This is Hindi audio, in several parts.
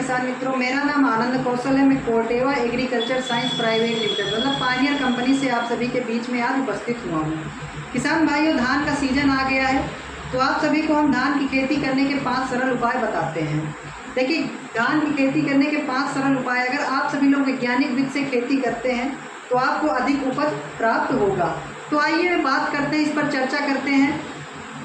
किसान मित्रों, मेरा नाम आनंद कौशल है। मैं Corteva agriculture science private limited मतलब पानियर कंपनी से आप सभी के बीच में आज उपस्थित हुआ हूँ। किसान भाइयों, धान का सीजन आ गया है तो आप सभी को हम धान की खेती करने के 5 सरल उपाय बताते हैं। देखिए, धान की खेती करने के 5 सरल उपाय अगर आप सभी लोग वैज्ञानिक विधि से खेती करते हैं तो आपको अधिक उपज प्राप्त होगा। तो आइए बात करते हैं, इस पर चर्चा करते हैं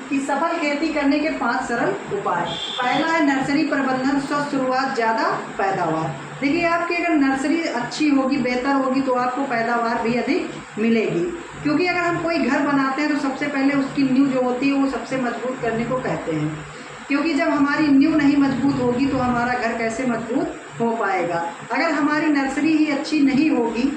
कि सफल खेती करने के 5 सरल उपाय। पहला है नर्सरी प्रबंधन, स्वस्थ शुरुआत, ज़्यादा पैदावार। देखिए, आपकी अगर नर्सरी अच्छी होगी, बेहतर होगी तो आपको पैदावार भी अधिक मिलेगी। क्योंकि अगर हम कोई घर बनाते हैं तो सबसे पहले उसकी नींव जो होती है वो सबसे मजबूत करने को कहते हैं। क्योंकि जब हमारी नींव नहीं मजबूत होगी तो हमारा घर कैसे मजबूत हो पाएगा। अगर हमारी नर्सरी ही अच्छी नहीं होगी,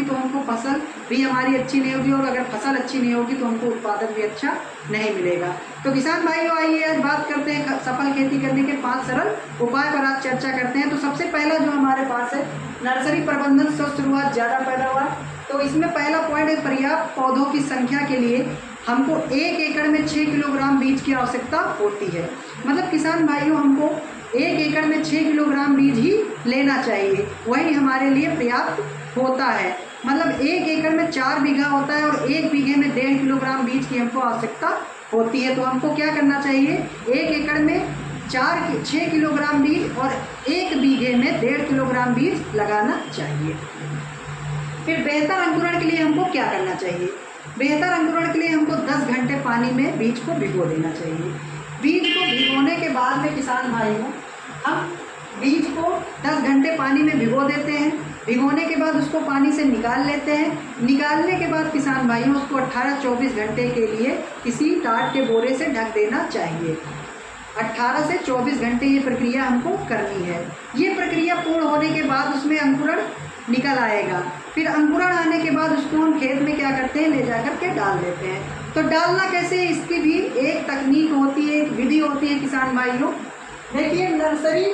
तो हमको फसल भी हमारी अच्छी नहीं होगी, और अगर फसल अच्छी नहीं होगी तो हमको उत्पादन भी अच्छा नहीं मिलेगा। तो किसान भाइयों, आइए आज बात करते हैं सफल खेती करने के 5 सरल उपाय पर आज चर्चा करते हैं। तो सबसे पहला जो हमारे पास है नर्सरी प्रबंधन, स्वस्थ शुरुआत, ज़्यादा पैदावार। तो इसमें पहला पॉइंट है पर्याप्त पौधों की संख्या के लिए हमको 1 एकड़ में 6 किलोग्राम बीज की आवश्यकता होती है। मतलब किसान भाइयों, हमको 1 एकड़ में 6 किलोग्राम बीज ही लेना चाहिए, वही हमारे लिए पर्याप्त होता है। मतलब 1 एकड़ में 4 बीघा होता है और 1 बीघे में 1.5 किलोग्राम बीज की हमको आवश्यकता होती है। तो हमको क्या करना चाहिए, 1 एकड़ में 6 किलोग्राम बीज और 1 बीघे में 1.5 किलोग्राम बीज लगाना चाहिए। फिर बेहतर अंकुरण के लिए हमको क्या करना चाहिए, बेहतर अंकुरण के लिए हमको 10 घंटे पानी में बीज को भिगो देना चाहिए। बीज को भिगोने के बाद में किसान भाइयों, हम बीज को 10 घंटे पानी में भिगो देते हैं। भिगोने के बाद उसको पानी से निकाल लेते हैं। निकालने के बाद किसान भाइयों, उसको 18-24 घंटे के लिए किसी टाट के बोरे से ढक देना चाहिए। 18 से 24 घंटे ये प्रक्रिया हमको करनी है। ये प्रक्रिया पूर्ण होने के बाद उसमें अंकुरण निकल आएगा। फिर अंकुरण आने के बाद उसको हम खेत में क्या करते हैं, ले जाकर के डाल देते हैं। तो डालना कैसे है, इसकी भी एक तकनीक होती है, एक विधि होती है किसान भाइयों। देखिए, नर्सरी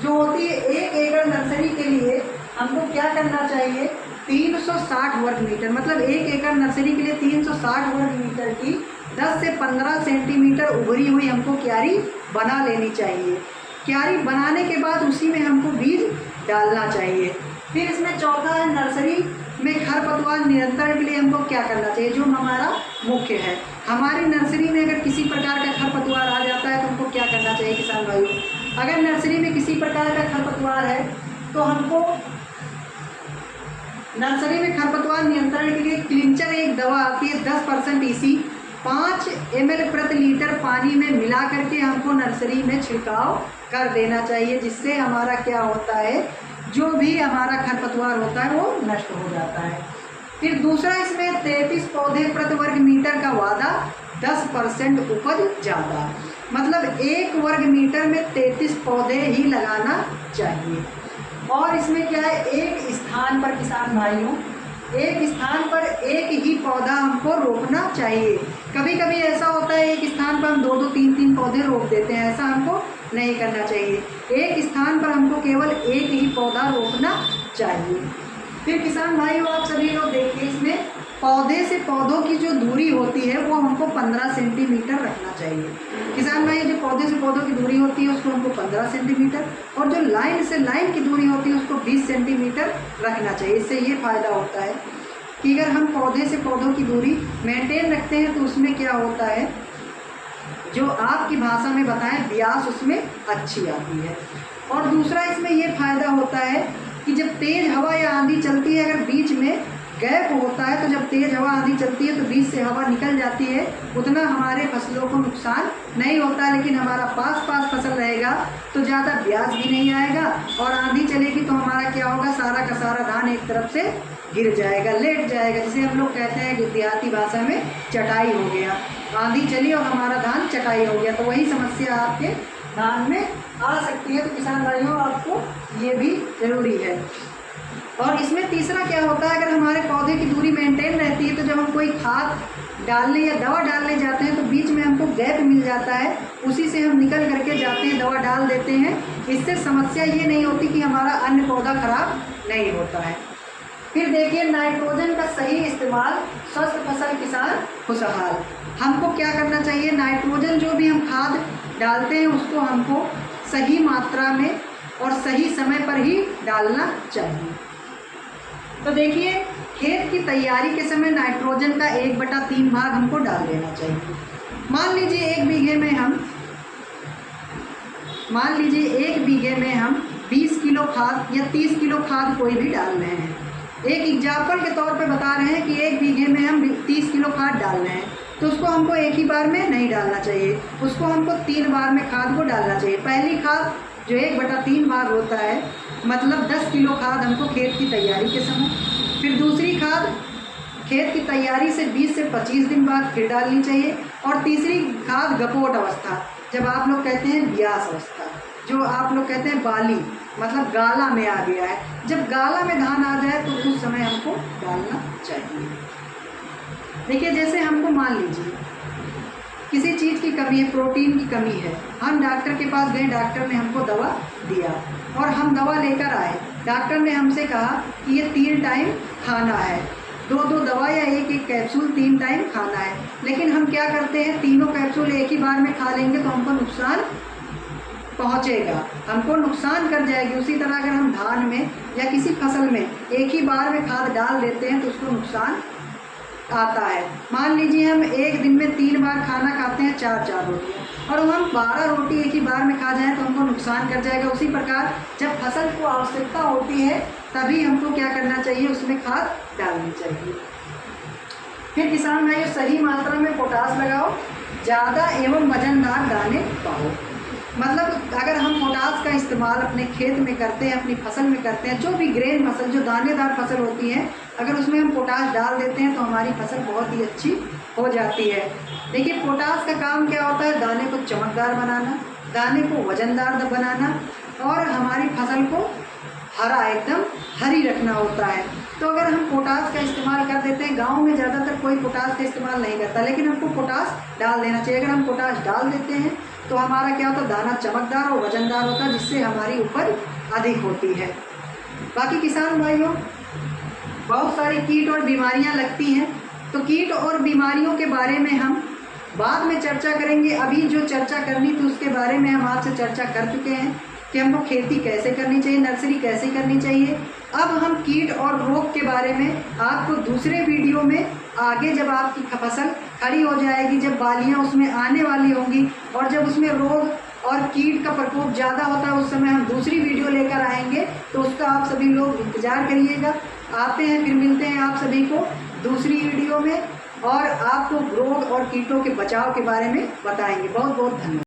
जो होती है, 1 एकड़ नर्सरी के लिए हमको क्या करना चाहिए, 360 वर्ग मीटर, मतलब 1 एकड़ नर्सरी के लिए 360 वर्ग मीटर की 10 से 15 सेंटीमीटर उभरी हुई हमको क्यारी बना लेनी चाहिए। क्यारी बनाने के बाद उसी में हमको बीज डालना चाहिए। फिर इसमें चौथा है नर्सरी में खरपतवार नियंत्रण के लिए हमको क्या करना चाहिए, जो हमारा मुख्य है। हमारी नर्सरी में अगर किसी प्रकार का खरपतवार आ जाता है तो हमको क्या करना चाहिए किसान भाइयों, अगर नर्सरी में किसी प्रकार का खरपतवार है तो हमको नर्सरी में खरपतवार नियंत्रण के लिए क्लिंचर एक दवा आती है 10% EC 5 ml प्रति लीटर पानी में मिला करके हमको नर्सरी में छिड़काव कर देना चाहिए, जिससे हमारा क्या होता है, जो भी हमारा खरपतवार होता है वो नष्ट हो जाता है। फिर दूसरा, इसमें 33 पौधे प्रति वर्ग मीटर का वादा, 10% उपज ज़्यादा। मतलब 1 वर्ग मीटर में 33 पौधे ही लगाना चाहिए। और इसमें क्या है, एक स्थान पर किसान भाइयों, एक स्थान पर एक ही पौधा हमको रोपना चाहिए। कभी कभी ऐसा होता है एक स्थान पर हम 2-2, 3-3 पौधे रोप देते हैं, ऐसा हमको नहीं करना चाहिए। एक स्थान पर हमको केवल एक ही पौधा रोपना चाहिए। फिर किसान भाइयों, आप सभी लोग देखिए, इसमें पौधे से पौधों की जो दूरी होती है वो हमको 15 सेंटीमीटर रखना चाहिए। किसान भाई, जो पौधे से पौधों की दूरी होती है उसको हमको 15 सेंटीमीटर, और जो लाइन से लाइन की दूरी होती है उसको 20 सेंटीमीटर रखना चाहिए। इससे ये फ़ायदा होता है कि अगर हम पौधे से पौधों की दूरी मेंटेन रखते हैं तो उसमें क्या होता है, जो आपकी भाषा में बताएं, व्यास उसमें अच्छी आती है। और दूसरा, इसमें ये फ़ायदा होता है कि जब तेज़ हवा या आंधी चलती है, अगर बीच में गैप होता है तो जब तेज़ हवा आंधी चलती है तो बीच से हवा निकल जाती है, उतना हमारे फसलों को नुकसान नहीं होता। लेकिन हमारा पास फसल रहेगा तो ज़्यादा ब्याज भी नहीं आएगा, और आंधी चलेगी तो हमारा क्या होगा, सारा का सारा धान एक तरफ से गिर जाएगा, लेट जाएगा, जिसे हम लोग कहते हैं देहाती भाषा में चटाई हो गया। आंधी चली और हमारा धान चटाई हो गया, तो वही समस्या आपके धान में आ सकती है। तो किसान भाइयों, आपको ये भी ज़रूरी है। और इसमें तीसरा क्या होता है, अगर हमारे पौधे की दूरी मेंटेन रहती है तो जब हम कोई खाद डालने या दवा डालने जाते हैं तो बीच में हमको गैप मिल जाता है, उसी से हम निकल करके जाते हैं, दवा डाल देते हैं। इससे समस्या ये नहीं होती कि हमारा अन्य पौधा खराब नहीं होता है। फिर देखिए, नाइट्रोजन का सही इस्तेमाल, स्वस्थ फसल किसान खुशहाल। हमको क्या करना चाहिए, नाइट्रोजन जो भी हम खाद डालते हैं उसको हमको सही मात्रा में और सही समय पर ही डालना चाहिए। तो देखिए, खेत की तैयारी के समय नाइट्रोजन का 1/3 भाग हमको डाल देना चाहिए। मान लीजिए 1 बीघे में हम 20 किलो खाद या 30 किलो खाद कोई भी डाल रहे हैं। एक एग्जाम्पल के तौर पे बता रहे हैं कि 1 बीघे में हम 30 किलो खाद डाल रहे हैं, तो उसको हमको एक ही बार में नहीं डालना चाहिए, उसको हमको 3 बार में खाद को डालना चाहिए। पहली खाद जो 1/3 भाग होता है, मतलब 10 किलो खाद हमको खेत की तैयारी के समय, फिर दूसरी खाद खेत की तैयारी से 20 से 25 दिन बाद फिर डालनी चाहिए, और तीसरी खाद गपोट अवस्था, जब आप लोग कहते हैं ब्यास अवस्था, जो आप लोग कहते हैं बाली, मतलब गाला में आ गया है, जब गाला में धान आ जाए तो उस समय हमको डालना चाहिए। देखिए, जैसे हमको मान लीजिए किसी चीज़ की कमी है, प्रोटीन की कमी है, हम डॉक्टर के पास गए, डॉक्टर ने हमको दवा दिया और हम दवा लेकर आए, डॉक्टर ने हमसे कहा कि ये 3 टाइम खाना है, 2-2 दवा या 1-1 कैप्सूल 3 टाइम खाना है, लेकिन हम क्या करते हैं, तीनों कैप्सूल एक ही बार में खा लेंगे तो हमको नुकसान पहुंचेगा, हमको नुकसान कर जाएगी। उसी तरह अगर हम धान में या किसी फसल में एक ही बार में खाद डाल देते हैं तो उसको नुकसान आता है। मान लीजिए हम एक दिन में 3 बार खाना खाते हैं, 4-4 रोटियाँ, और हम 12 रोटी एक ही बार में खा जाएं तो हमको नुकसान कर जाएगा। उसी प्रकार जब फसल को आवश्यकता होती है तभी हमको क्या करना चाहिए, उसमें खाद डालनी चाहिए। फिर किसान भाइयों, सही मात्रा में पोटास लगाओ, ज़्यादा एवं वजनदार दाने पाओ। मतलब अगर हम पोटास का इस्तेमाल अपने खेत में करते हैं, अपनी फसल में करते हैं, जो भी ग्रेन फसल, जो दानेदार फसल होती है, अगर उसमें हम पोटास डाल देते हैं तो हमारी फसल बहुत ही अच्छी हो जाती है। देखिए, पोटास का काम क्या होता है, दाने को चमकदार बनाना, दाने को वजनदार बनाना और हमारी फसल को हरा, एकदम हरी रखना होता है। तो अगर हम पोटास का इस्तेमाल कर देते हैं, गांव में ज़्यादातर कोई पोटास का इस्तेमाल नहीं करता, लेकिन हमको पोटास डाल देना चाहिए। अगर हम पोटास डाल देते हैं तो हमारा क्या होता है, दाना चमकदार और वजनदार होता है, जिससे हमारी उपज अधिक होती है। बाकी किसान भाइयों, बहुत सारी कीट और बीमारियां लगती हैं, तो कीट और बीमारियों के बारे में हम बाद में चर्चा करेंगे। अभी जो चर्चा करनी थी उसके बारे में हम आपसे चर्चा कर चुके हैं कि हमको खेती कैसे करनी चाहिए, नर्सरी कैसे करनी चाहिए। अब हम कीट और रोग के बारे में आपको दूसरे वीडियो में, आगे जब आपकी फसल खड़ी हो जाएगी, जब बालियां उसमें आने वाली होंगी और जब उसमें रोग और कीट का प्रकोप ज़्यादा होता है, उस समय हम दूसरी वीडियो लेकर आएंगे, तो उसका आप सभी लोग इंतज़ार करिएगा। आते हैं, फिर मिलते हैं आप सभी को दूसरी वीडियो में और आपको रोग और कीटों के बचाव के बारे में बताएंगे। बहुत बहुत धन्यवाद।